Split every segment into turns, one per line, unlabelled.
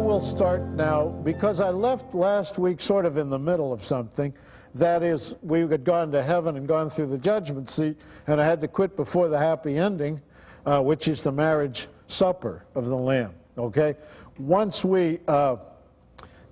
will start now, because I left last week sort of in the middle of something. That is, we had gone to heaven and gone through the judgment seat, and I had to quit before the happy ending, which is the marriage supper of the Lamb, okay? Once we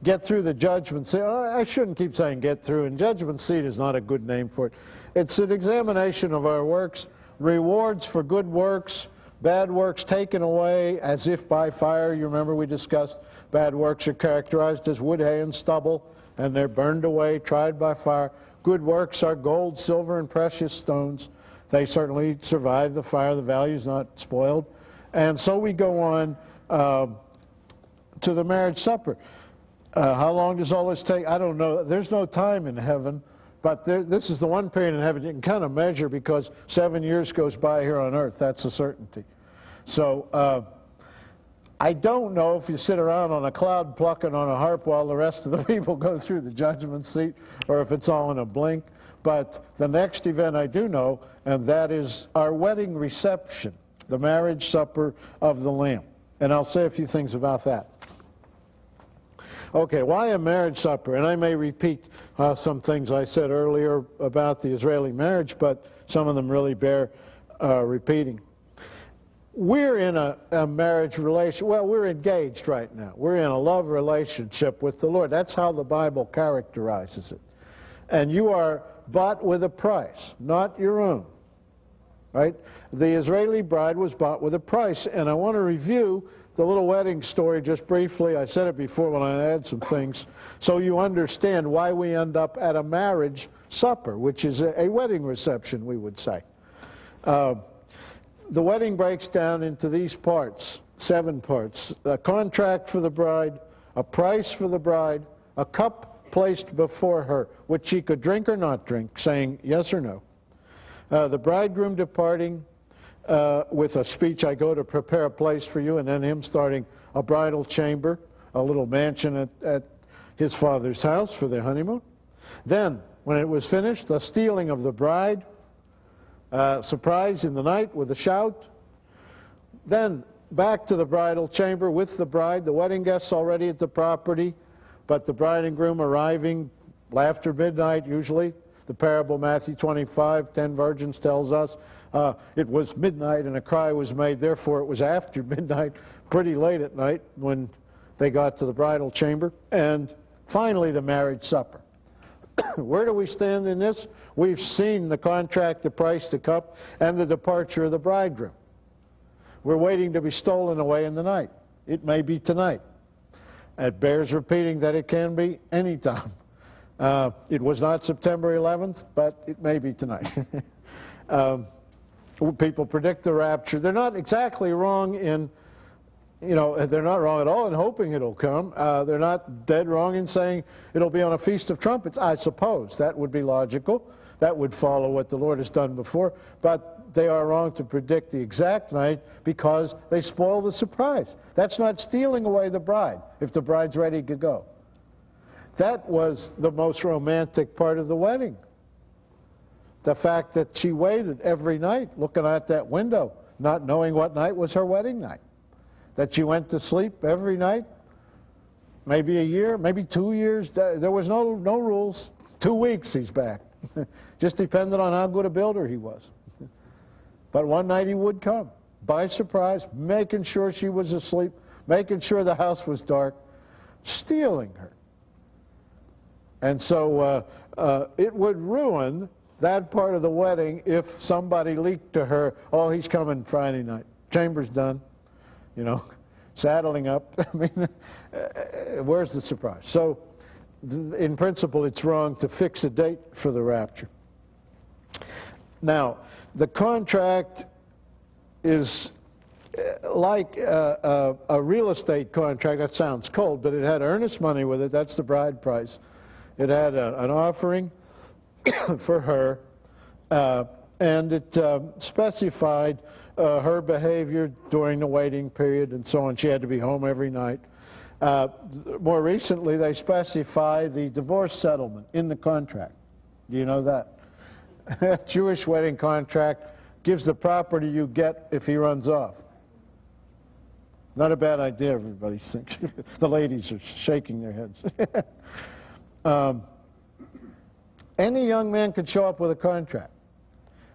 get through the judgment seat, I shouldn't keep saying get through, and judgment seat is not a good name for it. It's an examination of our works, rewards for good works, bad works taken away as if by fire. You remember we discussed bad works are characterized as wood, hay, and stubble, and they're burned away, tried by fire. Good works are gold, silver, and precious stones. They certainly survive the fire. The value's not spoiled. And so we go on to the marriage supper. How long does all this take? I don't know. There's no time in heaven, but this is the one period in heaven you can kind of measure, because 7 years goes by here on earth. That's a certainty. So I don't know if you sit around on a cloud plucking on a harp while the rest of the people go through the judgment seat, or if it's all in a blink. But the next event I do know, and that is our wedding reception, the marriage supper of the Lamb. And I'll say a few things about that. Okay, why a marriage supper? And I may repeat some things I said earlier about the Israeli marriage, but some of them really bear repeating. We're in a marriage relation. Well, we're engaged right now. We're in a love relationship with the Lord. That's how the Bible characterizes it. And you are bought with a price, not your own. Right? The Israeli bride was bought with a price. And I want to review the little wedding story just briefly. I said it before when I add some things, so you understand why we end up at a marriage supper, which is a wedding reception, we would say. The wedding breaks down into these parts, 7 parts. A contract for the bride, a price for the bride, a cup placed before her, which she could drink or not drink, saying yes or no. The bridegroom departing with a speech, I go to prepare a place for you, and then him starting a bridal chamber, a little mansion at his father's house for their honeymoon. Then, when it was finished, the stealing of the bride, surprise in the night with a shout. Then back to the bridal chamber with the bride, the wedding guests already at the property, but the bride and groom arriving after midnight usually. The parable, Matthew 25, 10 virgins tells us it was midnight and a cry was made, therefore it was after midnight, pretty late at night when they got to the bridal chamber. And finally the marriage supper. Where do we stand in this? We've seen the contract, the price, the cup, and the departure of the bridegroom. We're waiting to be stolen away in the night. It may be tonight. It bears repeating that it can be any time. It was not September 11th, but it may be tonight. People predict the rapture. They're not exactly wrong in, they're not wrong at all in hoping it'll come. They're not dead wrong in saying it'll be on a Feast of Trumpets. I suppose that would be logical. That would follow what the Lord has done before. But they are wrong to predict the exact night because they spoil the surprise. That's not stealing away the bride if the bride's ready to go. That was the most romantic part of the wedding. The fact that she waited every night looking out that window, not knowing what night was her wedding night. That she went to sleep every night, maybe a year, maybe 2 years. There was no rules. 2 weeks he's back. Just depended on how good a builder he was. But one night he would come, by surprise, making sure she was asleep, making sure the house was dark, stealing her. And so it would ruin that part of the wedding if somebody leaked to her, oh, he's coming Friday night. Chamber's done. Saddling up. I mean, where's the surprise? So, in principle, it's wrong to fix a date for the rapture. Now, the contract is like a real estate contract. That sounds cold, but it had earnest money with it. That's the bride price. It had an offering for her, and it specified her behavior during the waiting period and so on. She had to be home every night. More recently, they specify the divorce settlement in the contract. Do you know that? Jewish wedding contract gives the property you get if he runs off. Not a bad idea, everybody thinks. The ladies are shaking their heads. Any young man could show up with a contract.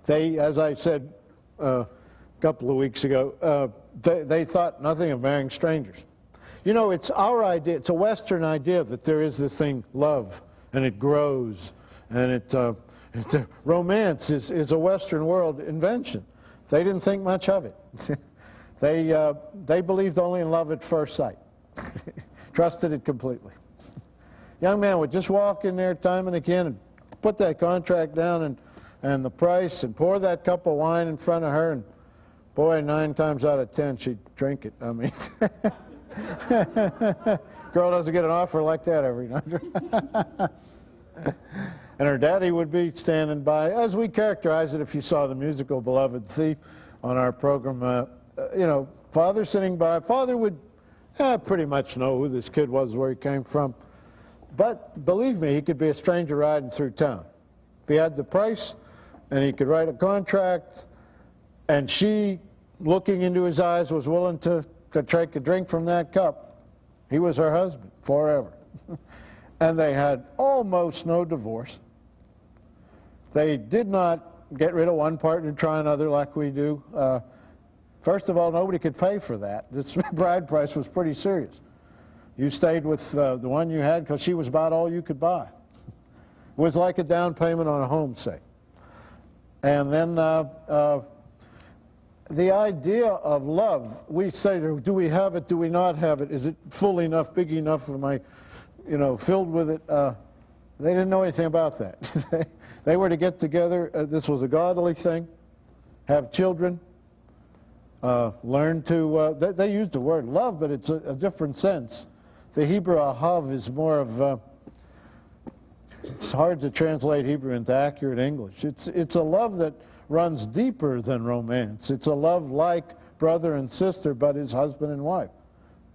They, as I said a couple of weeks ago, they thought nothing of marrying strangers. You know, it's our idea, it's a Western idea that there is this thing, love, and it grows, and romance is a Western world invention. They didn't think much of it. They believed only in love at first sight. Trusted it completely. Young man would just walk in there time and again and put that contract down and the price and pour that cup of wine in front of her, and boy, 9 times out of 10 she'd drink it. I mean, girl doesn't get an offer like that every night. And her daddy would be standing by, as we characterize it if you saw the musical Beloved Thief on our program. You know, father sitting by. Father would pretty much know who this kid was, where he came from. But believe me, he could be a stranger riding through town. If he had the price and he could write a contract, and she, looking into his eyes, was willing to take a drink from that cup, he was her husband forever. And they had almost no divorce. They did not get rid of one partner and try another like we do. First of all, nobody could pay for that. This bride price was pretty serious. You stayed with the one you had because she was about all you could buy. It was like a down payment on a home, say. And then the idea of love, we say, do we have it, do we not have it? Is it full enough, big enough, am I, filled with it? They didn't know anything about that. They were to get together, this was a godly thing, have children, learn to, they used the word love, but it's a different sense. The Hebrew ahav is more of, it's hard to translate Hebrew into accurate English. It's a love that runs deeper than romance. It's a love like brother and sister, but is husband and wife.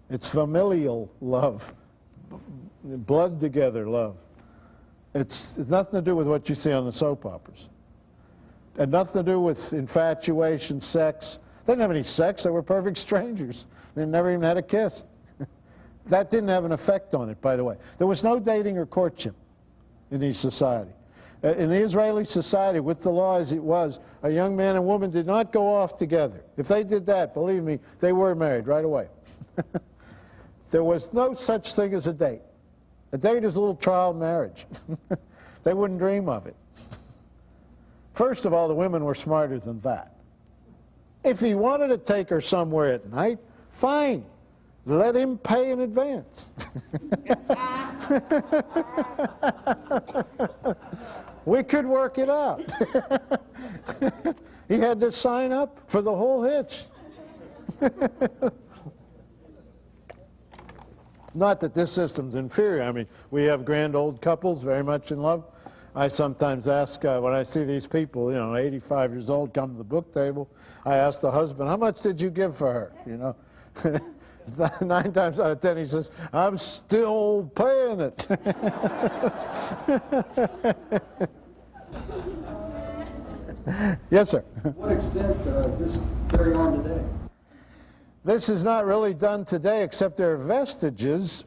It's familial love, blood together love. It's nothing to do with what you see on the soap operas. And nothing to do with infatuation, sex. They didn't have any sex. They were perfect strangers. They never even had a kiss. That didn't have an effect on it, by the way. There was no dating or courtship in each society. In the Israeli society, with the law as it was, a young man and woman did not go off together. If they did that, believe me, they were married right away. There was no such thing as a date. A date is a little trial marriage. They wouldn't dream of it. First of all, the women were smarter than that. If he wanted to take her somewhere at night, fine. Let him pay in advance. We could work it out. He had to sign up for the whole hitch. Not that this system's inferior. I mean, we have grand old couples very much in love. I sometimes ask, when I see these people, 85 years old, come to the book table, I ask the husband, how much did you give for her? 9 times out of 10 he says, I'm still paying it. Yes, sir.
To what extent does this carry on today?
This is not really done today, except there are vestiges.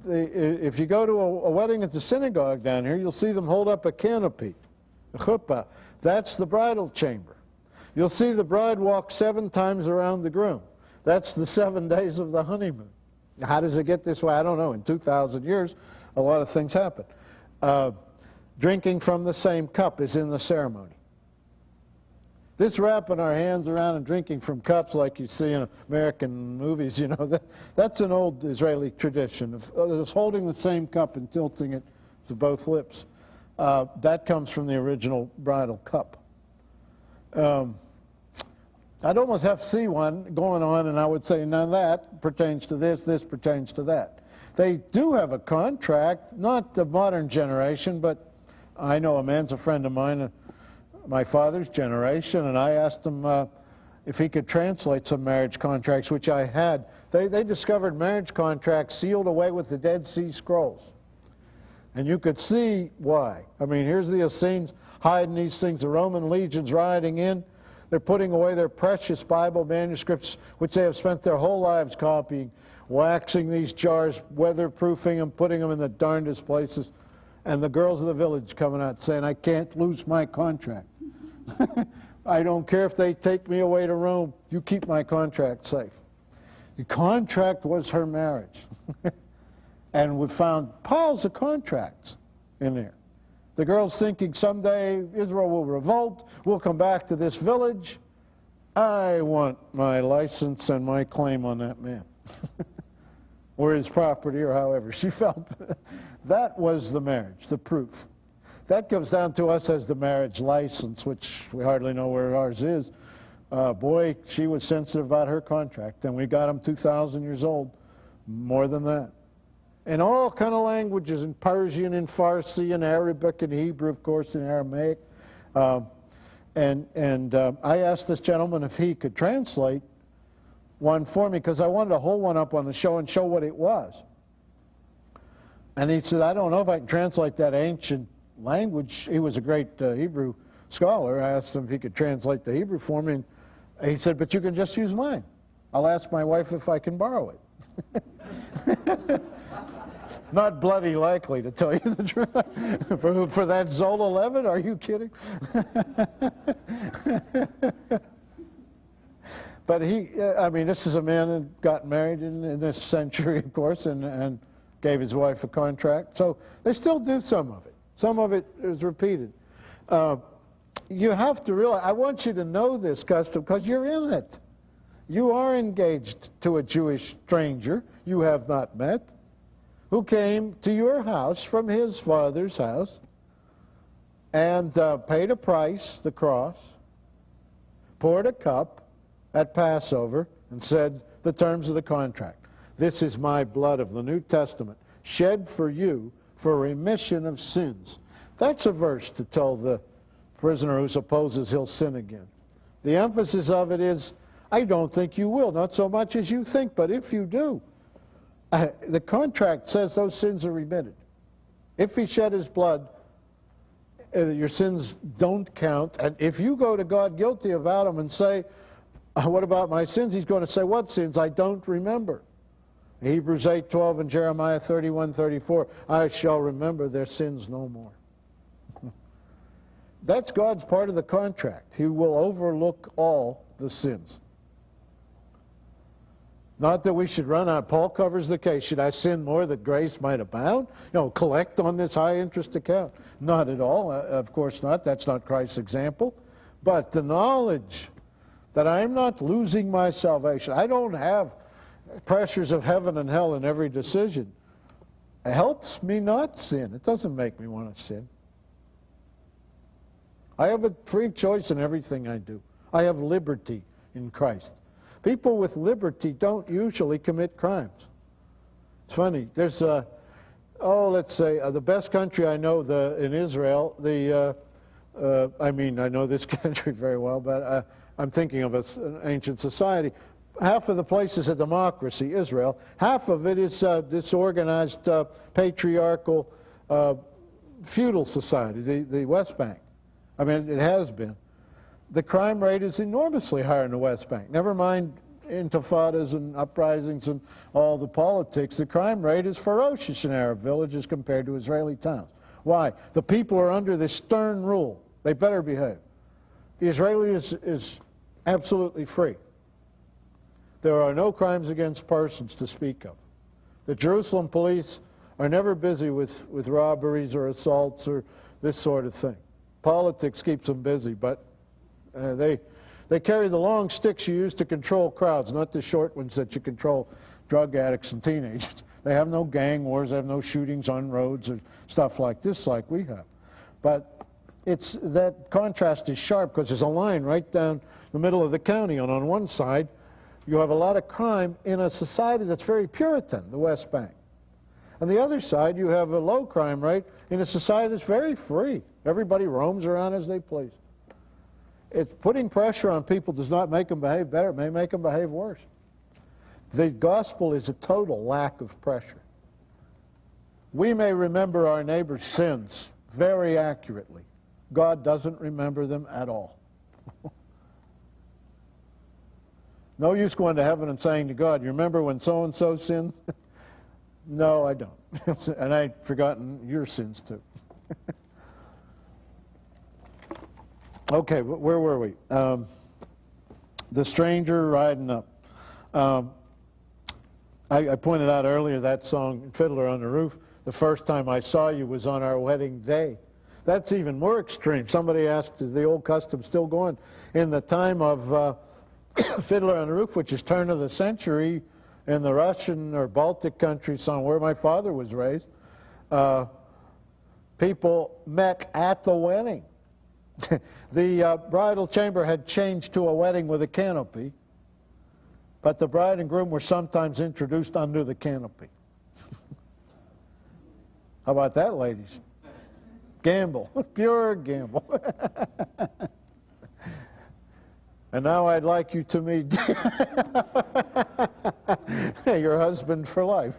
If you go to a wedding at the synagogue down here, you'll see them hold up a canopy, a chuppah. That's the bridal chamber. You'll see the bride walk 7 times around the groom. That's the 7 days of the honeymoon. How does it get this way? I don't know. In 2,000 years, a lot of things happen. Drinking from the same cup is in the ceremony. This wrapping our hands around and drinking from cups like you see in American movies, that's an old Israeli tradition of holding the same cup and tilting it to both lips. That comes from the original bridal cup. I'd almost have to see one going on, and I would say, now that pertains to this, this pertains to that. They do have a contract, not the modern generation, but I know a man's a friend of mine, my father's generation, and I asked him if he could translate some marriage contracts, which I had. They discovered marriage contracts sealed away with the Dead Sea Scrolls. And you could see why. I mean, here's the Essenes hiding these things, the Roman legions riding in. They're putting away their precious Bible manuscripts, which they have spent their whole lives copying, waxing these jars, weatherproofing them, putting them in the darndest places. And the girls of the village coming out saying, I can't lose my contract. I don't care if they take me away to Rome. You keep my contract safe. The contract was her marriage. And we found piles of contracts in there. The girl's thinking someday Israel will revolt. We'll come back to this village. I want my license and my claim on that man. Or his property, or however she felt. That was the marriage, the proof. That comes down to us as the marriage license, which we hardly know where ours is. Boy, she was sensitive about her contract, and we got them 2,000 years old, more than that. In all kind of languages, in Persian, in Farsi, in Arabic, in Hebrew, of course, in Aramaic. I asked this gentleman if he could translate one for me, because I wanted to hold one up on the show and show what it was. And he said, I don't know if I can translate that ancient language. He was a great Hebrew scholar. I asked him if he could translate the Hebrew for me, and he said, but you can just use mine. I'll ask my wife if I can borrow it. Not bloody likely, to tell you the truth. For that Zola Levitt, are you kidding? But this is a man that got married in this century, of course, and gave his wife a contract. So they still do some of it. Some of it is repeated. You have to realize, I want you to know this custom because you're in it. You are engaged to a Jewish stranger you have not met, who came to your house from his father's house and paid a price, the cross, poured a cup at Passover, and said the terms of the contract. This is my blood of the New Testament, shed for you for remission of sins. That's a verse to tell the prisoner who supposes he'll sin again. The emphasis of it is, I don't think you will, not so much as you think, but if you do, the contract says those sins are remitted. If he shed his blood, your sins don't count. And if you go to God guilty about them and say, what about my sins? He's going to say, what sins? I don't remember. Hebrews 8:12 and Jeremiah 31:34, I shall remember their sins no more. That's God's part of the contract. He will overlook all the sins. Not that we should run out. Paul covers the case. Should I sin more that grace might abound? Collect on this high interest account. Not at all. Of course not. That's not Christ's example. But the knowledge that I'm not losing my salvation. I don't have pressures of heaven and hell in every decision. It helps me not sin. It doesn't make me want to sin. I have a free choice in everything I do. I have liberty in Christ. People with liberty don't usually commit crimes. It's funny. There's let's say the best country I know in Israel. I know this country very well, but I'm thinking of an ancient society. Half of the place is a democracy, Israel. Half of it is disorganized, patriarchal, feudal society, the West Bank. It has been. The crime rate is enormously higher in the West Bank. Never mind intifadas and uprisings and all the politics. The crime rate is ferocious in Arab villages compared to Israeli towns. Why? The people are under this stern rule. They better behave. The Israeli is absolutely free. There are no crimes against persons to speak of. The Jerusalem police are never busy with robberies or assaults or this sort of thing. Politics keeps them busy, but they carry the long sticks you use to control crowds, not the short ones that you control drug addicts and teenagers. They have no gang wars, they have no shootings on roads or stuff like this like we have. But that contrast is sharp because there's a line right down the middle of the county, and on one side you have a lot of crime in a society that's very Puritan, the West Bank. On the other side, you have a low crime rate in a society that's very free. Everybody roams around as they please. It's putting pressure on people does not make them behave better. It may make them behave worse. The gospel is a total lack of pressure. We may remember our neighbor's sins very accurately. God doesn't remember them at all. No use going to heaven and saying to God, you remember when so-and-so sinned? No, I don't. And I'd forgotten your sins too. Okay, where were we? The stranger riding up. I pointed out earlier that song, Fiddler on the Roof, the first time I saw you was on our wedding day. That's even more extreme. Somebody asked, is the old custom still going? In the time of Fiddler on the Roof, which is turn of the century, in the Russian or Baltic countries, where my father was raised, people met at the wedding. The bridal chamber had changed to a wedding with a canopy, but the bride and groom were sometimes introduced under the canopy. How about that, ladies? Gamble, pure gamble. And now I'd like you to meet your husband for life.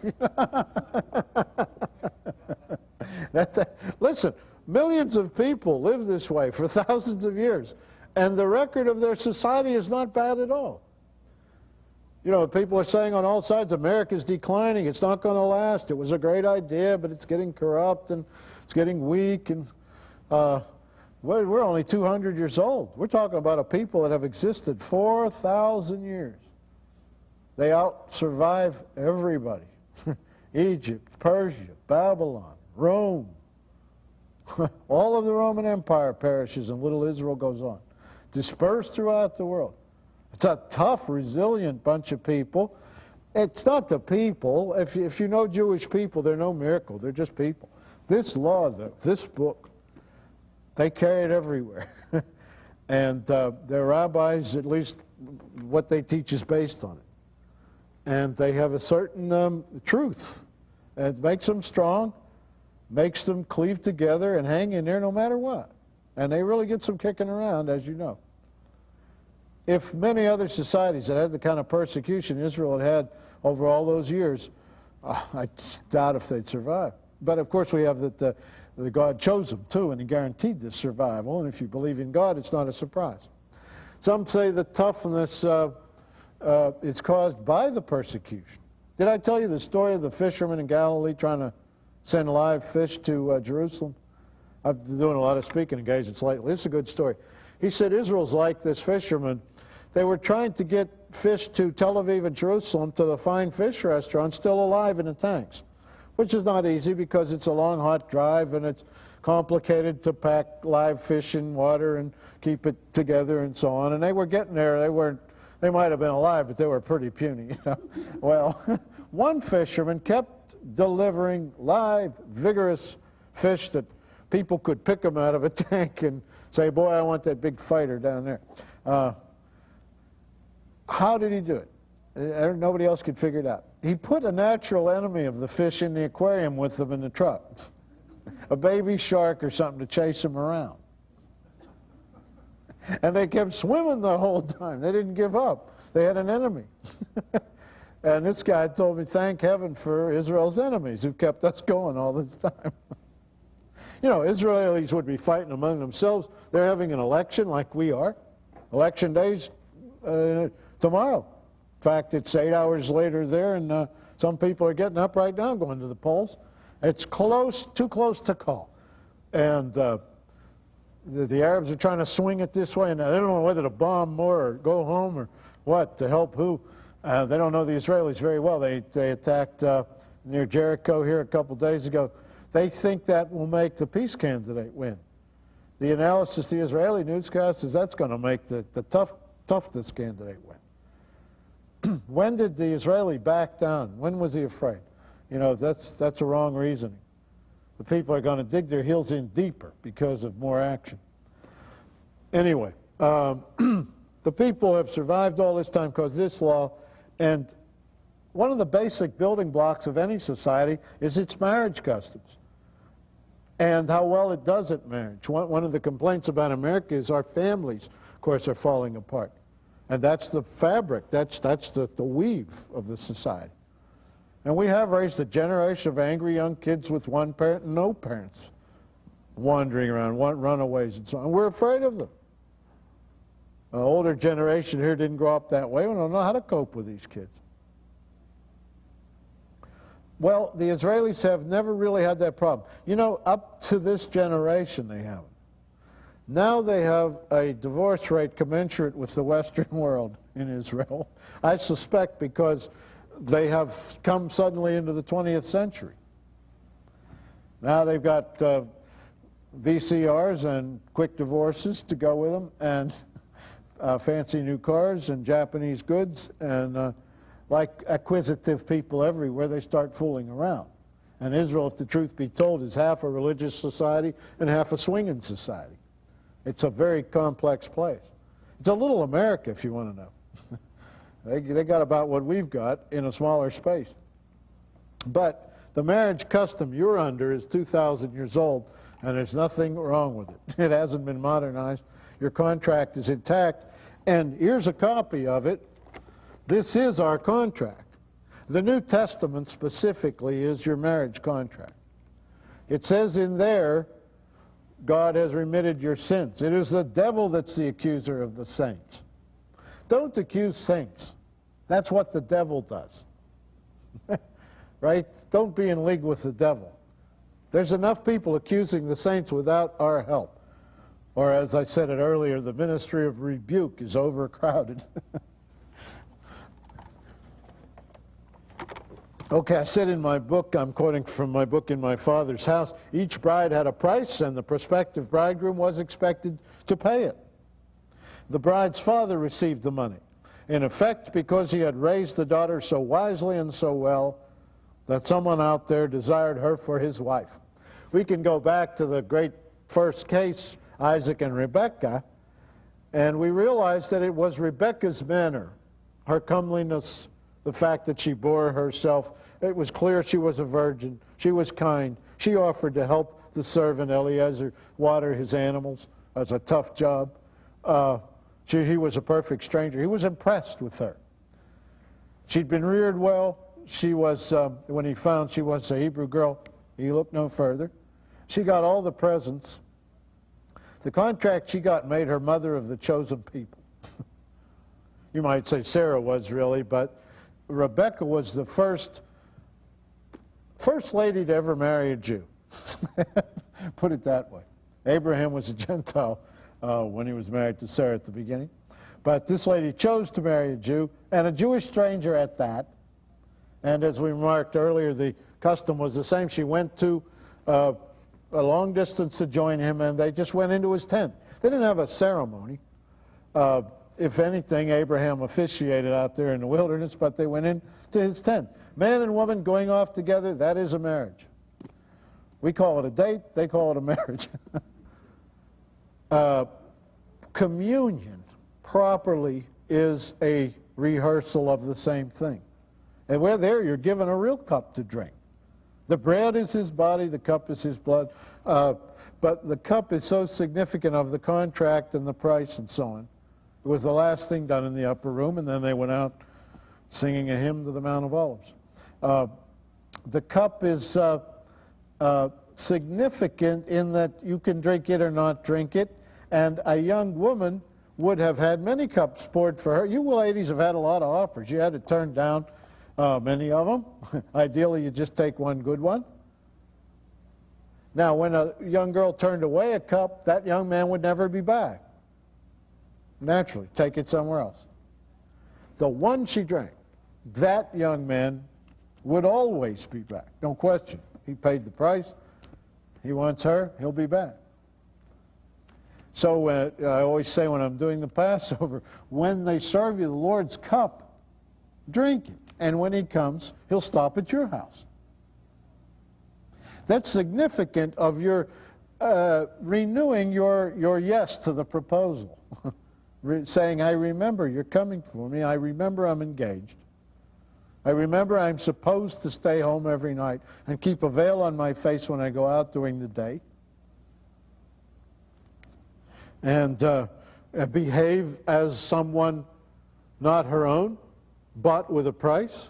Listen, millions of people live this way for thousands of years, and the record of their society is not bad at all. You know, people are saying on all sides, America's declining, it's not going to last, it was a great idea, but it's getting corrupt and it's getting weak, and we're only 200 years old. We're talking about a people that have existed 4,000 years. They out-survive everybody. Egypt, Persia, Babylon, Rome. All of the Roman Empire perishes and little Israel goes on. Dispersed throughout the world. It's a tough, resilient bunch of people. It's not the people. If you know Jewish people, they're no miracle. They're just people. This law, though, this book, they carry it everywhere. And their rabbis, at least what they teach is based on it. And they have a certain truth. And it makes them strong, makes them cleave together and hang in there no matter what. And they really get some kicking around, as you know. If many other societies that had the kind of persecution Israel had had over all those years, I doubt if they'd survive. But of course we have that God chose them too, and He guaranteed this survival. And if you believe in God, it's not a surprise. Some say the toughness is caused by the persecution. Did I tell you the story of the fisherman in Galilee trying to send live fish to Jerusalem? I've been doing a lot of speaking engagements lately. It's a good story. He said Israel's like this fisherman. They were trying to get fish to Tel Aviv and Jerusalem to the fine fish restaurants still alive in the tanks, which is not easy because it's a long, hot drive and it's complicated to pack live fish in water and keep it together and so on. And they were getting there. They might have been alive, but they were pretty puny. You know? Well, one fisherman kept delivering live, vigorous fish that people could pick them out of a tank and say, boy, I want that big fighter down there. How did he do it? Nobody else could figure it out. He put a natural enemy of the fish in the aquarium with them in the truck. A baby shark or something to chase them around. And they kept swimming the whole time. They didn't give up. They had an enemy. And this guy told me, thank heaven for Israel's enemies who've kept us going all this time. You know, Israelis would be fighting among themselves. They're having an election like we are. Election day's tomorrow. In fact, it's 8 hours later there, and some people are getting up right now going to the polls. It's close, too close to call. And the Arabs are trying to swing it this way, and they don't know whether to bomb more or go home or what, to help who. They don't know the Israelis very well. They attacked near Jericho here a couple days ago. They think that will make the peace candidate win. The analysis the Israeli newscast is that's going to make the toughness candidate win. When did the Israeli back down? When was he afraid? You know, that's a wrong reasoning. The people are going to dig their heels in deeper because of more action. Anyway, the people have survived all this time because of this law, and one of the basic building blocks of any society is its marriage customs and how well it does at marriage. One of the complaints about America is our families, of course, are falling apart. And that's the fabric, that's the weave of the society. And we have raised a generation of angry young kids with one parent and no parents wandering around, runaways and so on. We're afraid of them. older generation here didn't grow up that way. We don't know how to cope with these kids. Well, the Israelis have never really had that problem. You know, up to this generation they haven't. Now they have a divorce rate commensurate with the Western world in Israel. I suspect because they have come suddenly into the 20th century. Now they've got VCRs and quick divorces to go with them, and fancy new cars and Japanese goods, and like acquisitive people everywhere, they start fooling around. And Israel, if the truth be told, is half a religious society and half a swinging society. It's a very complex place. It's a little America, if you want to know. They got about what we've got in a smaller space. But the marriage custom you're under is 2,000 years old, and there's nothing wrong with it. It hasn't been modernized. Your contract is intact, and here's a copy of it. This is our contract. The New Testament specifically is your marriage contract. It says in there, God has remitted your sins. It is the devil that's the accuser of the saints. Don't accuse saints. That's what the devil does. Right? Don't be in league with the devil. There's enough people accusing the saints without our help. Or as I said it earlier, the ministry of rebuke is overcrowded. Okay, I said in my book, I'm quoting from my book, In My Father's House, each bride had a price and the prospective bridegroom was expected to pay it. The bride's father received the money, in effect because he had raised the daughter so wisely and so well that someone out there desired her for his wife. We can go back to the great first case, Isaac and Rebekah, and we realize that it was Rebekah's manner, her comeliness, the fact that she bore herself. It was clear she was a virgin. She was kind. She offered to help the servant Eliezer water his animals. That's a tough job. He was a perfect stranger. He was impressed with her. She'd been reared well. She was, when he found she was a Hebrew girl, he looked no further. She got all the presents. The contract she got made her mother of the chosen people. You might say Sarah was really, but Rebekah was the first lady to ever marry a Jew. Put it that way. Abraham was a Gentile when he was married to Sarah at the beginning. But this lady chose to marry a Jew, and a Jewish stranger at that. And as we remarked earlier, the custom was the same. She went to a long distance to join him, and they just went into his tent. They didn't have a ceremony. If anything, Abraham officiated out there in the wilderness, but they went into his tent. Man and woman going off together, that is a marriage. We call it a date, they call it a marriage. Communion properly is a rehearsal of the same thing. And where there, you're given a real cup to drink. The bread is his body, the cup is his blood. But the cup is so significant of the contract and the price and so on. It was the last thing done in the upper room, and then they went out singing a hymn to the Mount of Olives. The cup is significant in that you can drink it or not drink it, and a young woman would have had many cups poured for her. You ladies have had a lot of offers. You had to turn down many of them. Ideally, you just take one good one. Now, when a young girl turned away a cup, that young man would never be back. Naturally, take it somewhere else. The one she drank, that young man would always be back. No question. He paid the price. He wants her. He'll be back. So I always say when I'm doing the Passover, when they serve you the Lord's cup, drink it. And when he comes, he'll stop at your house. That's significant of your renewing your yes to the proposal. Saying, I remember you're coming for me. I remember I'm engaged. I remember I'm supposed to stay home every night and keep a veil on my face when I go out during the day. And behave as someone not her own, bought with a price.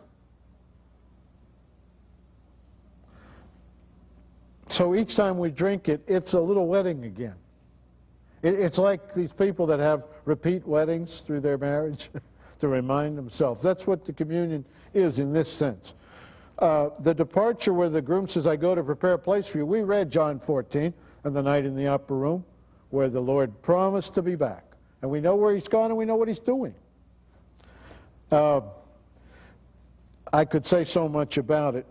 So each time we drink it, it's a little wedding again. It's like these people that have repeat weddings through their marriage to remind themselves. That's what the communion is in this sense. The departure where the groom says, I go to prepare a place for you. We read John 14 and the night in the upper room where the Lord promised to be back. And we know where he's gone and we know what he's doing. I could say so much about it.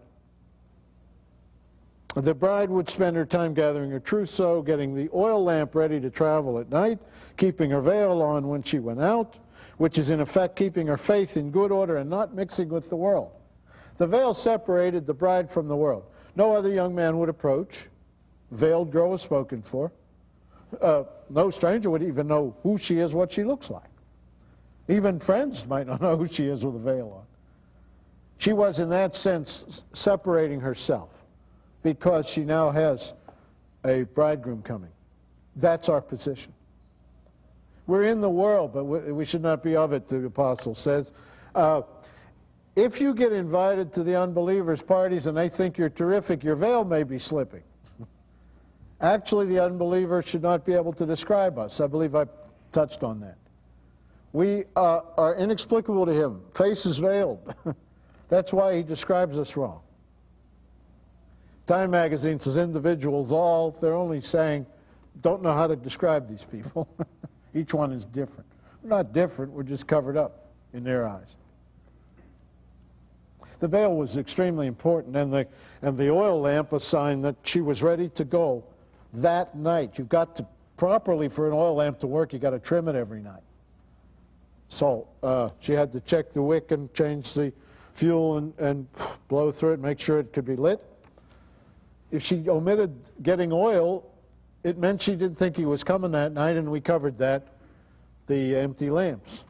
The bride would spend her time gathering her trousseau, getting the oil lamp ready to travel at night, keeping her veil on when she went out, which is in effect keeping her faith in good order and not mixing with the world. The veil separated the bride from the world. No other young man would approach. Veiled girl was spoken for. No stranger would even know who she is, what she looks like. Even friends might not know who she is with a veil on. She was, in that sense, separating herself because she now has a bridegroom coming. That's our position. We're in the world, but we should not be of it, the apostle says. If you get invited to the unbelievers' parties and they think you're terrific, your veil may be slipping. Actually, the unbeliever should not be able to describe us. I believe I touched on that. We are inexplicable to him. Face is veiled. That's why he describes us wrong. Time magazine says individuals all, they're only saying, don't know how to describe these people. Each one is different. We're not different, we're just covered up in their eyes. The veil was extremely important, and the oil lamp, a sign that she was ready to go that night. You've got to, properly for an oil lamp to work, you've got to trim it every night. So she had to check the wick and change the fuel and blow through it, make sure it could be lit. If she omitted getting oil, it meant she didn't think he was coming that night, and we covered that, the empty lamps.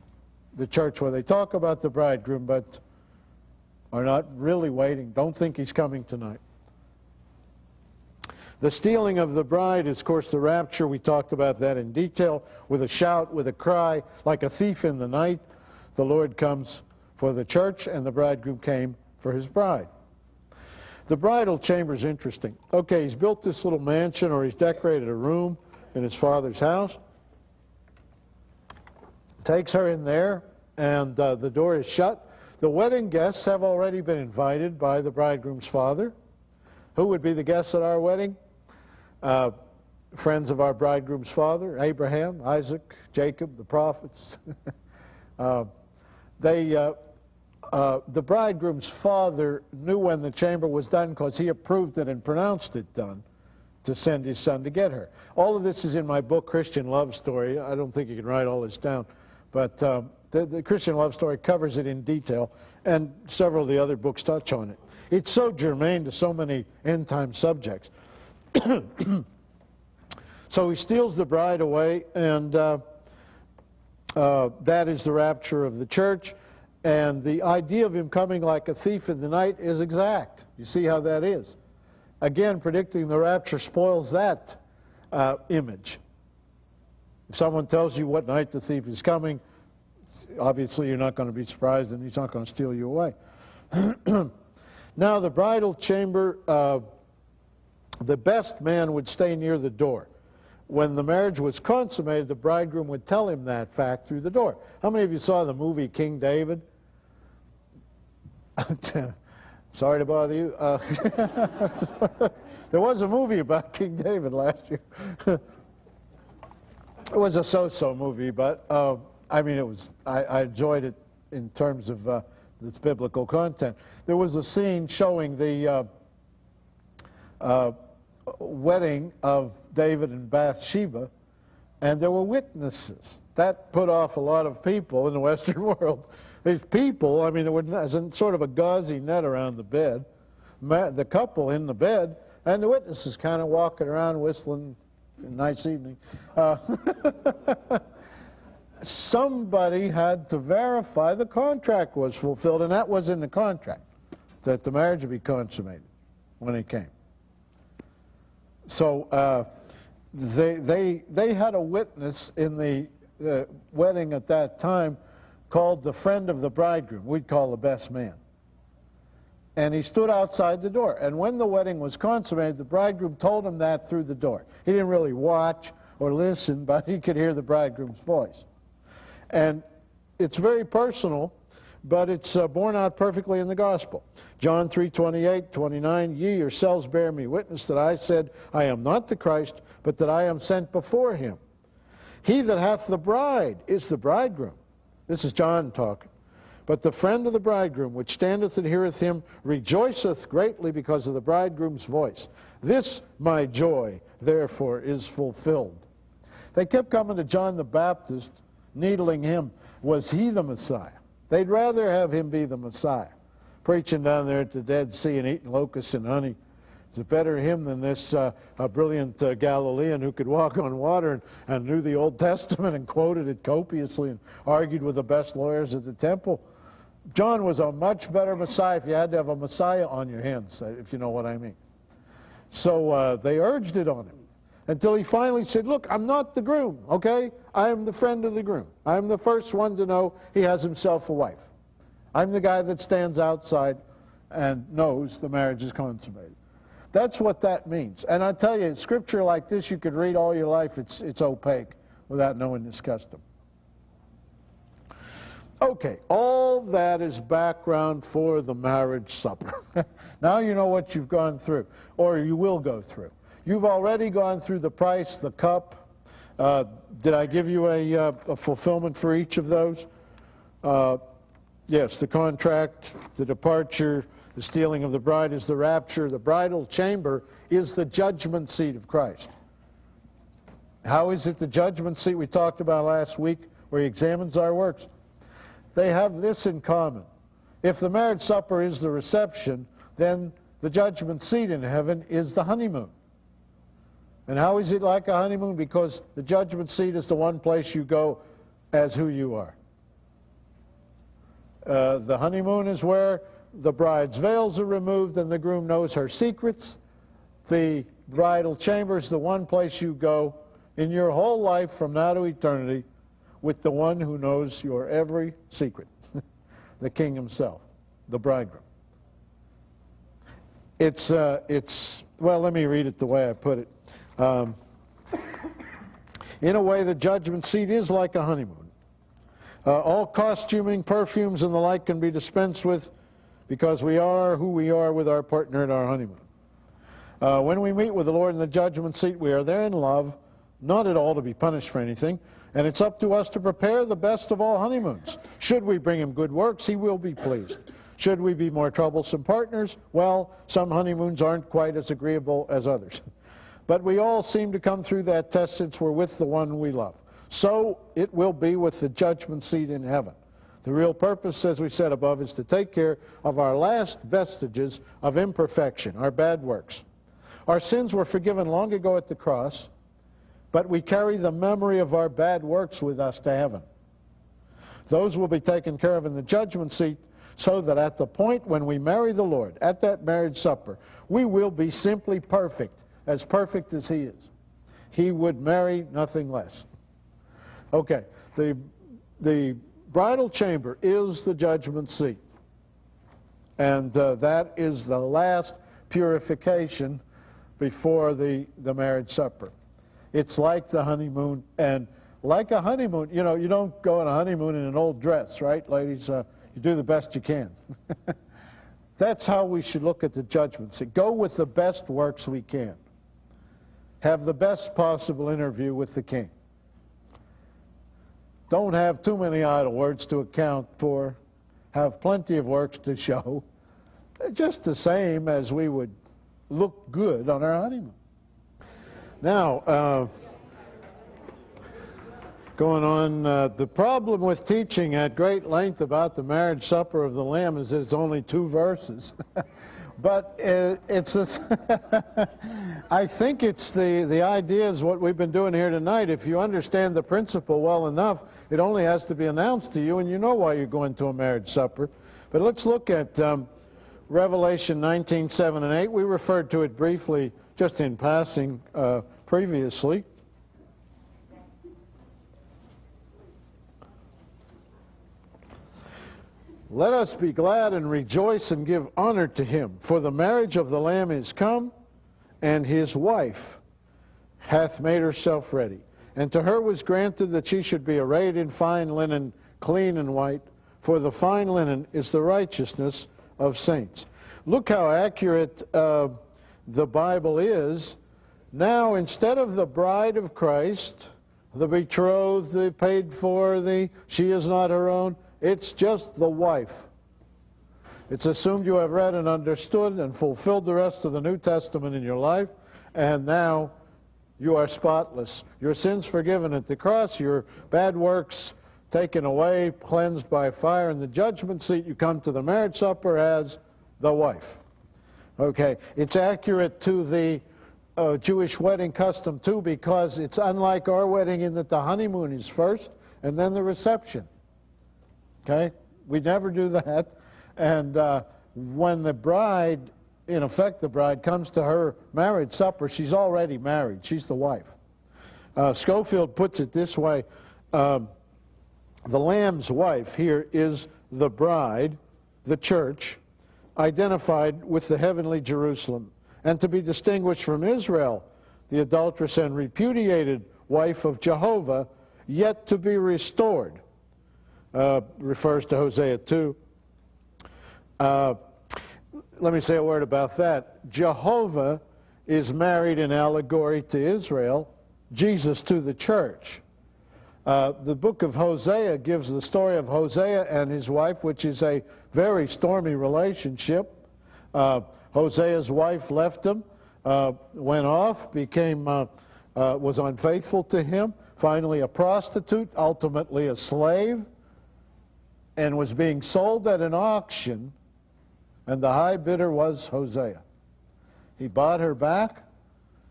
The church where they talk about the bridegroom, but are not really waiting, don't think he's coming tonight. The stealing of the bride is, of course, the rapture. We talked about that in detail. With a shout, with a cry, like a thief in the night, the Lord comes for the church, and the bridegroom came for his bride. The bridal chamber is interesting. Okay, he's built this little mansion, or he's decorated a room in his father's house. Takes her in there, and the door is shut. The wedding guests have already been invited by the bridegroom's father. Who would be the guests at our wedding? Friends of our bridegroom's father, Abraham, Isaac, Jacob, the prophets. The bridegroom's father knew when the chamber was done because he approved it and pronounced it done to send his son to get her. All of this is in my book, Christian Love Story. I don't think you can write all this down, but the Christian Love Story covers it in detail, and several of the other books touch on it. It's so germane to so many end-time subjects. So he steals the bride away, and that is the rapture of the church. And the idea of him coming like a thief in the night is exact. You see how that is. Again, predicting the rapture spoils that image. If someone tells you what night the thief is coming, obviously you're not going to be surprised, and he's not going to steal you away. Now, the bridal chamber, the best man would stay near the door. When the marriage was consummated, the bridegroom would tell him that fact through the door. How many of you saw the movie King David? Sorry to bother you. There was a movie about King David last year. It was a so-so movie, but I mean, I enjoyed it in terms of its biblical content. There was a scene showing the wedding of David and Bathsheba, and there were witnesses. That put off a lot of people in the Western world. These people, I mean, it was sort of a gauzy net around the bed, the couple in the bed, and the witnesses kind of walking around whistling, nice evening. Somebody had to verify the contract was fulfilled, and that was in the contract, that the marriage would be consummated when he came. So they had a witness in the wedding at that time called the friend of the bridegroom. We'd call the best man. And he stood outside the door. And when the wedding was consummated, the bridegroom told him that through the door. He didn't really watch or listen, but he could hear the bridegroom's voice. And it's very personal, but it's borne out perfectly in the gospel. John 3:28, 29, ye yourselves bear me witness that I said, I am not the Christ, but that I am sent before him. He that hath the bride is the bridegroom. This is John talking. But the friend of the bridegroom, which standeth and heareth him, rejoiceth greatly because of the bridegroom's voice. This my joy, therefore, is fulfilled. They kept coming to John the Baptist, needling him. Was he the Messiah? They'd rather have him be the Messiah. Preaching down there at the Dead Sea and eating locusts and honey. It's better him than this brilliant Galilean who could walk on water and knew the Old Testament and quoted it copiously and argued with the best lawyers at the temple. John was a much better Messiah if you had to have a Messiah on your hands, if you know what I mean. So they urged it on him until he finally said, look, I'm not the groom, okay? I am the friend of the groom. I'm the first one to know he has himself a wife. I'm the guy that stands outside and knows the marriage is consummated. That's what that means. And I tell you, scripture like this you could read all your life. It's opaque without knowing this custom. Okay, all that is background for the marriage supper. Now you know what you've gone through, or you will go through. You've already gone through the price, the cup. Did I give you a fulfillment for each of those? Yes, the contract, the departure, the stealing of the bride is the rapture. The bridal chamber is the judgment seat of Christ. How is it the judgment seat we talked about last week, where he examines our works? They have this in common. If the marriage supper is the reception, then the judgment seat in heaven is the honeymoon. And how is it like a honeymoon? Because the judgment seat is the one place you go as who you are. The honeymoon is where the bride's veils are removed and the groom knows her secrets. The bridal chamber is the one place you go in your whole life from now to eternity with the one who knows your every secret, the king himself, the bridegroom. Well, let me read it the way I put it. In a way, the judgment seat is like a honeymoon. All costuming, perfumes, and the like can be dispensed with because we are who we are with our partner at our honeymoon. When we meet with the Lord in the judgment seat, we are there in love, not at all to be punished for anything, and it's up to us to prepare the best of all honeymoons. Should we bring him good works, he will be pleased. Should we be more troublesome partners? Well, some honeymoons aren't quite as agreeable as others. But we all seem to come through that test since we're with the one we love. So it will be with the judgment seat in heaven. The real purpose, as we said above, is to take care of our last vestiges of imperfection, our bad works. Our sins were forgiven long ago at the cross, but we carry the memory of our bad works with us to heaven. Those will be taken care of in the judgment seat, so that at the point when we marry the Lord, at that marriage supper, we will be simply perfect as he is. He would marry nothing less. Okay, the bridal chamber is the judgment seat. And that is the last purification before the marriage supper. It's like the honeymoon, and like a honeymoon, you know, you don't go on a honeymoon in an old dress, right, ladies? You do the best you can. That's how we should look at the judgment seat. Go with the best works we can. Have the best possible interview with the king. Don't have too many idle words to account for. Have plenty of works to show. Just the same as we would look good on our honeymoon. Now, going on, the problem with teaching at great length about the marriage supper of the Lamb is there's only 2 verses. But it's this I think it's the idea is what we've been doing here tonight. If you understand the principle well enough, it only has to be announced to you, and you know why you're going to a marriage supper. But let's look at Revelation 19:7 and 8. We referred to it briefly just in passing previously. Let us be glad and rejoice and give honor to him, for the marriage of the Lamb is come, and his wife hath made herself ready. And to her was granted that she should be arrayed in fine linen, clean and white, for the fine linen is the righteousness of saints. Look how accurate the Bible is. Now, instead of the bride of Christ, the betrothed, the paid for, she is not her own, it's just the wife. It's assumed you have read and understood and fulfilled the rest of the New Testament in your life, and now you are spotless. Your sins forgiven at the cross, your bad works taken away, cleansed by fire. In the judgment seat, you come to the marriage supper as the wife. Okay, it's accurate to the Jewish wedding custom too, because it's unlike our wedding in that the honeymoon is first and then the reception. Okay, we never do that. And when the bride, in effect the bride, comes to her marriage supper, she's already married. She's the wife. Schofield puts it this way: the Lamb's wife here is the bride, the church, identified with the heavenly Jerusalem, and to be distinguished from Israel, the adulterous and repudiated wife of Jehovah, yet to be restored. Refers to Hosea 2. Let me say a word about that. Jehovah is married in allegory to Israel, Jesus to the church. The book of Hosea gives the story of Hosea and his wife, which is a very stormy relationship. Hosea's wife left him, went off, was unfaithful to him, finally a prostitute, ultimately a slave, and was being sold at an auction, and the high bidder was Hosea. He bought her back,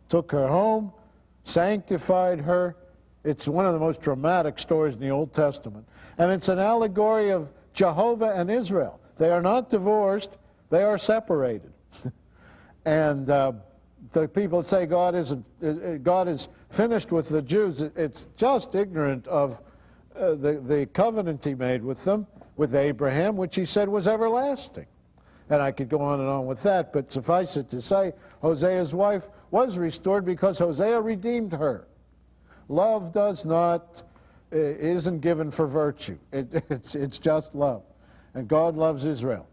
took her home, sanctified her. It's one of the most dramatic stories in the Old Testament. And it's an allegory of Jehovah and Israel. They are not divorced, they are separated. And the people that say God is finished with the Jews, it's just ignorant of the covenant he made with them, with Abraham, which he said was everlasting. And I could go on and on with that, but suffice it to say, Hosea's wife was restored because Hosea redeemed her. Love isn't given for virtue. It's just love. And God loves Israel.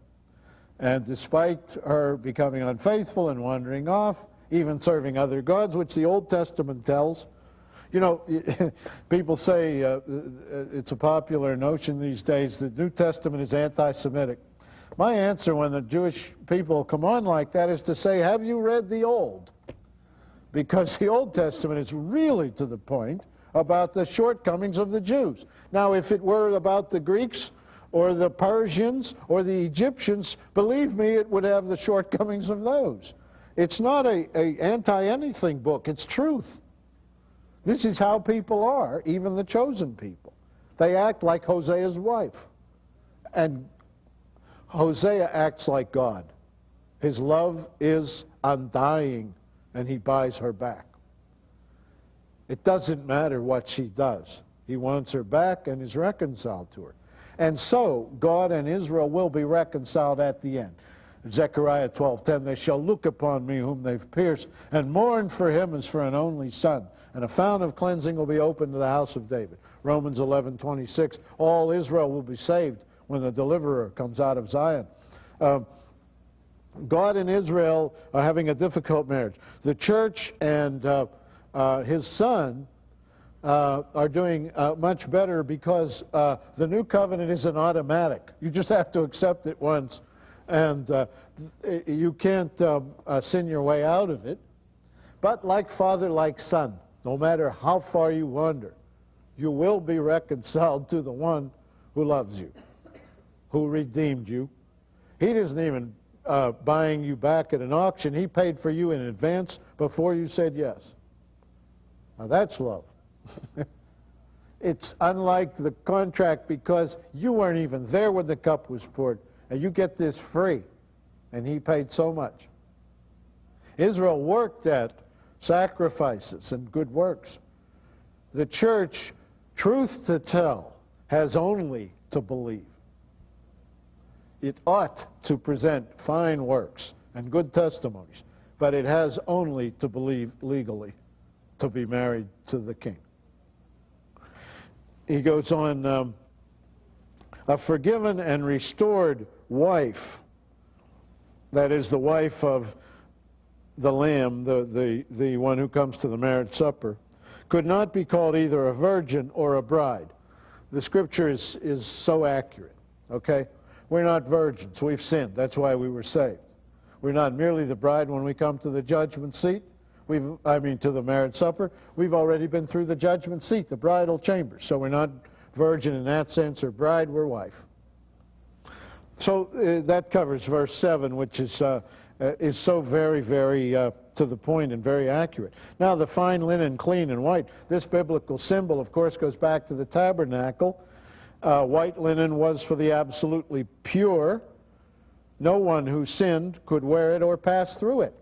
And despite her becoming unfaithful and wandering off, even serving other gods, which the Old Testament tells, you know, people say it's a popular notion these days that the New Testament is anti-Semitic. My answer when the Jewish people come on like that is to say, have you read the Old? Because the Old Testament is really to the point about the shortcomings of the Jews. Now, if it were about the Greeks or the Persians or the Egyptians, believe me, it would have the shortcomings of those. It's not a anti-anything book, it's truth. This is how people are, even the chosen people. They act like Hosea's wife. And Hosea acts like God. His love is undying, and he buys her back. It doesn't matter what she does. He wants her back and is reconciled to her. And so, God and Israel will be reconciled at the end. Zechariah 12:10, they shall look upon me whom they've pierced, and mourn for him as for an only son. And a fount of cleansing will be opened to the house of David. Romans 11:26, all Israel will be saved when the deliverer comes out of Zion. God and Israel are having a difficult marriage. The church and his son are doing much better because the new covenant isn't automatic. You just have to accept it once, and you can't sin your way out of it. But like father, like son, no matter how far you wander, you will be reconciled to the one who loves you, who redeemed you. He isn't even buying you back at an auction. He paid for you in advance before you said yes. Now that's love. It's unlike the contract because you weren't even there when the cup was poured, and you get this free, and he paid so much. Israel worked at sacrifices and good works. The church, truth to tell, has only to believe. It ought to present fine works and good testimonies, but it has only to believe legally to be married to the King. he goes on, a forgiven and restored wife, that is the wife of the Lamb, the one who comes to the marriage supper, could not be called either a virgin or a bride. The scripture is so accurate, okay? We're not virgins. We've sinned. That's why we were saved. We're not merely the bride when we come to the judgment seat. To the marriage supper. We've already been through the judgment seat, the bridal chamber. So we're not virgin in that sense, or bride, we're wife. So that covers verse 7, which is so very, very to the point and very accurate. Now, the fine linen, clean and white. This biblical symbol, of course, goes back to the tabernacle. White linen was for the absolutely pure. No one who sinned could wear it or pass through it.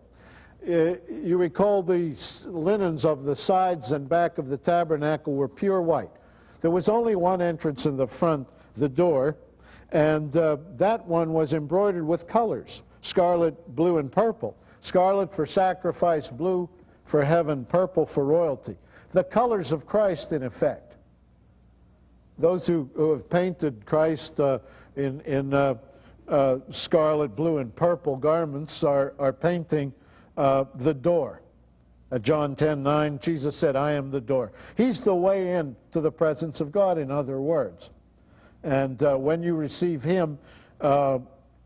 You recall the linens of the sides and back of the tabernacle were pure white. There was only one entrance in the front, the door, and that one was embroidered with colors, scarlet, blue, and purple. Scarlet for sacrifice, blue for heaven, purple for royalty. The colors of Christ, in effect. Those who have painted Christ in scarlet, blue, and purple garments are painting the door. John 10:9, Jesus said, I am the door. He's the way in to the presence of God, in other words. And when you receive him,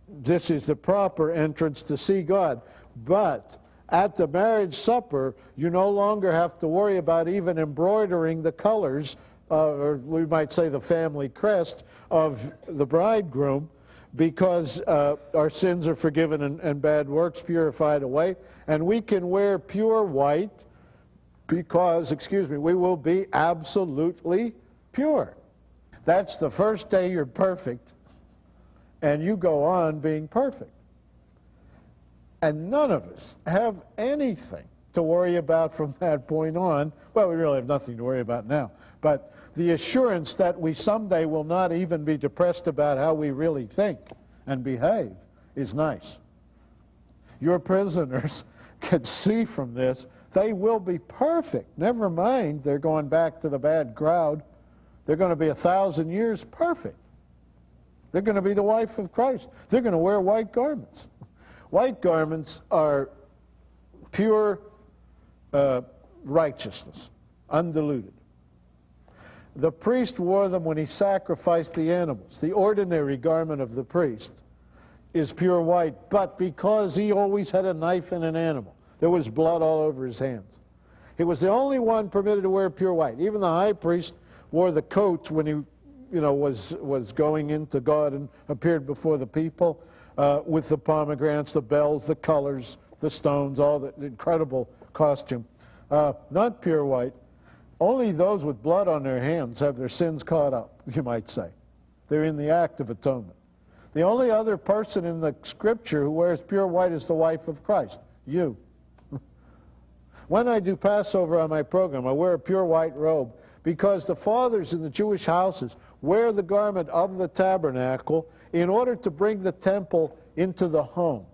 this is the proper entrance to see God. But at the marriage supper, you no longer have to worry about even embroidering the colors, or we might say the family crest of the bridegroom, because our sins are forgiven and bad works purified away, and we can wear pure white because, we will be absolutely pure. That's the first day you're perfect, and you go on being perfect. And none of us have anything to worry about from that point on. Well, we really have nothing to worry about now, but the assurance that we someday will not even be depressed about how we really think and behave is nice. Your prisoners can see from this they will be perfect. Never mind they're going back to the bad crowd. They're going to be 1,000 years perfect. They're going to be the wife of Christ. They're going to wear white garments. White garments are pure righteousness, undiluted. The priest wore them when he sacrificed the animals. The ordinary garment of the priest is pure white, but because he always had a knife in an animal, there was blood all over his hands. He was the only one permitted to wear pure white. Even the high priest wore the coat when he was going into God and appeared before the people with the pomegranates, the bells, the colors, the stones, all the incredible costume. Not pure white. Only those with blood on their hands have their sins caught up, you might say. They're in the act of atonement. The only other person in the scripture who wears pure white is the wife of Christ, you. When I do Passover on my program, I wear a pure white robe because the fathers in the Jewish houses wear the garment of the tabernacle in order to bring the temple into the home,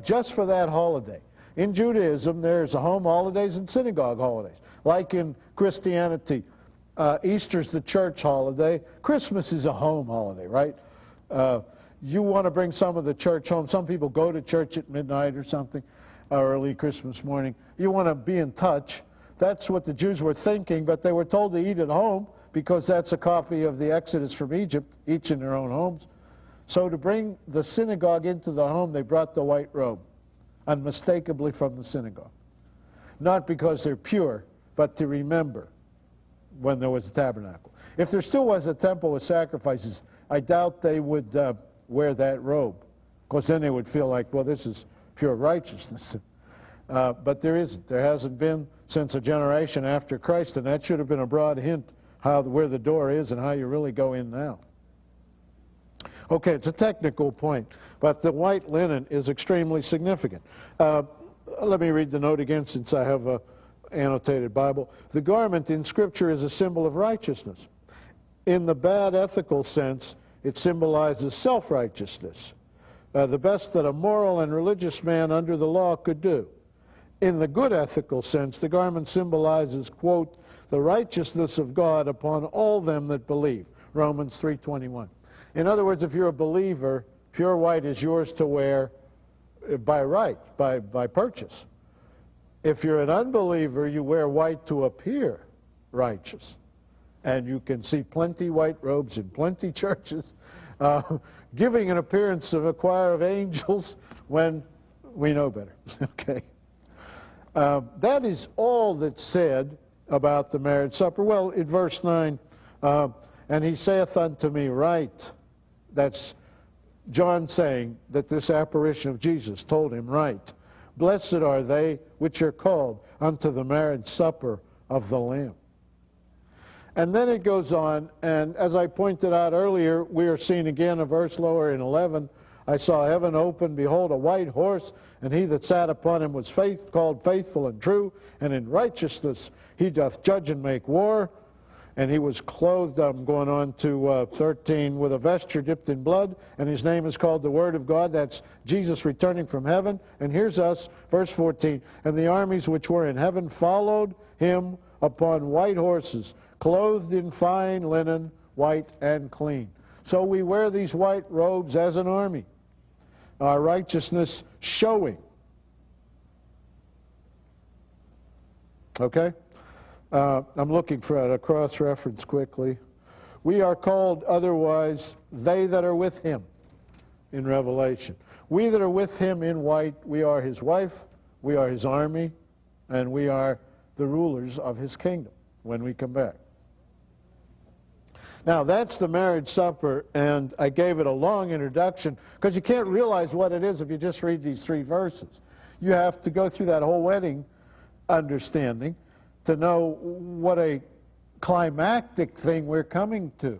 just for that holiday. In Judaism, there's home holidays and synagogue holidays. Like in Christianity, Easter's the church holiday. Christmas is a home holiday, right? You want to bring some of the church home. Some people go to church at midnight or something, early Christmas morning. You want to be in touch. That's what the Jews were thinking, but they were told to eat at home because that's a copy of the Exodus from Egypt, each in their own homes. So to bring the synagogue into the home, they brought the white robe, unmistakably from the synagogue. Not because they're pure, but to remember when there was a tabernacle. If there still was a temple with sacrifices, I doubt they would wear that robe, because then they would feel like, well, this is pure righteousness. But there isn't. There hasn't been since a generation after Christ, and that should have been a broad hint where the door is and how you really go in now. Okay, it's a technical point, but the white linen is extremely significant. Let me read the note again since I have an annotated Bible. The garment in Scripture is a symbol of righteousness. In the bad ethical sense, it symbolizes self-righteousness, the best that a moral and religious man under the law could do. In the good ethical sense, the garment symbolizes, quote, the righteousness of God upon all them that believe. Romans 3:21. In other words, if you're a believer, pure white is yours to wear by right, by purchase. If you're an unbeliever, you wear white to appear righteous. And you can see plenty white robes in plenty churches, giving an appearance of a choir of angels when we know better. Okay. That is all that's said about the marriage supper. Well, in verse 9, and he saith unto me, write. That's John saying that this apparition of Jesus told him, write. Blessed are they which are called unto the marriage supper of the Lamb. And then it goes on, and as I pointed out earlier, we are seeing again a verse lower in 11. I saw heaven open, behold, a white horse, and he that sat upon him was called faithful and true, and in righteousness he doth judge and make war. And he was clothed, I'm going on to 13, with a vesture dipped in blood, and his name is called the Word of God. That's Jesus returning from heaven. And here's us, verse 14, and the armies which were in heaven followed him upon white horses, clothed in fine linen, white and clean. So we wear these white robes as an army, our righteousness showing. Okay? I'm looking for a cross-reference quickly. We are called otherwise, they that are with him in Revelation. We that are with him in white, we are his wife, we are his army, and we are the rulers of his kingdom when we come back. Now, that's the marriage supper, and I gave it a long introduction because you can't realize what it is if you just read these 3 verses. You have to go through that whole wedding understanding to know what a climactic thing we're coming to.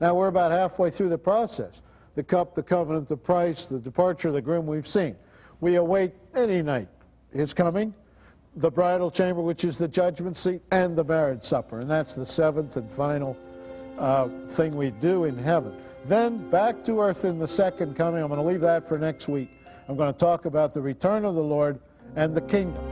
Now, we're about halfway through the process. The cup, the covenant, the price, the departure of the groom we've seen. We await any night his coming, the bridal chamber, which is the judgment seat, and the marriage supper. And that's the 7th and final thing we do in heaven. Then back to earth in the second coming. I'm going to leave that for next week. I'm going to talk about the return of the Lord and the kingdom.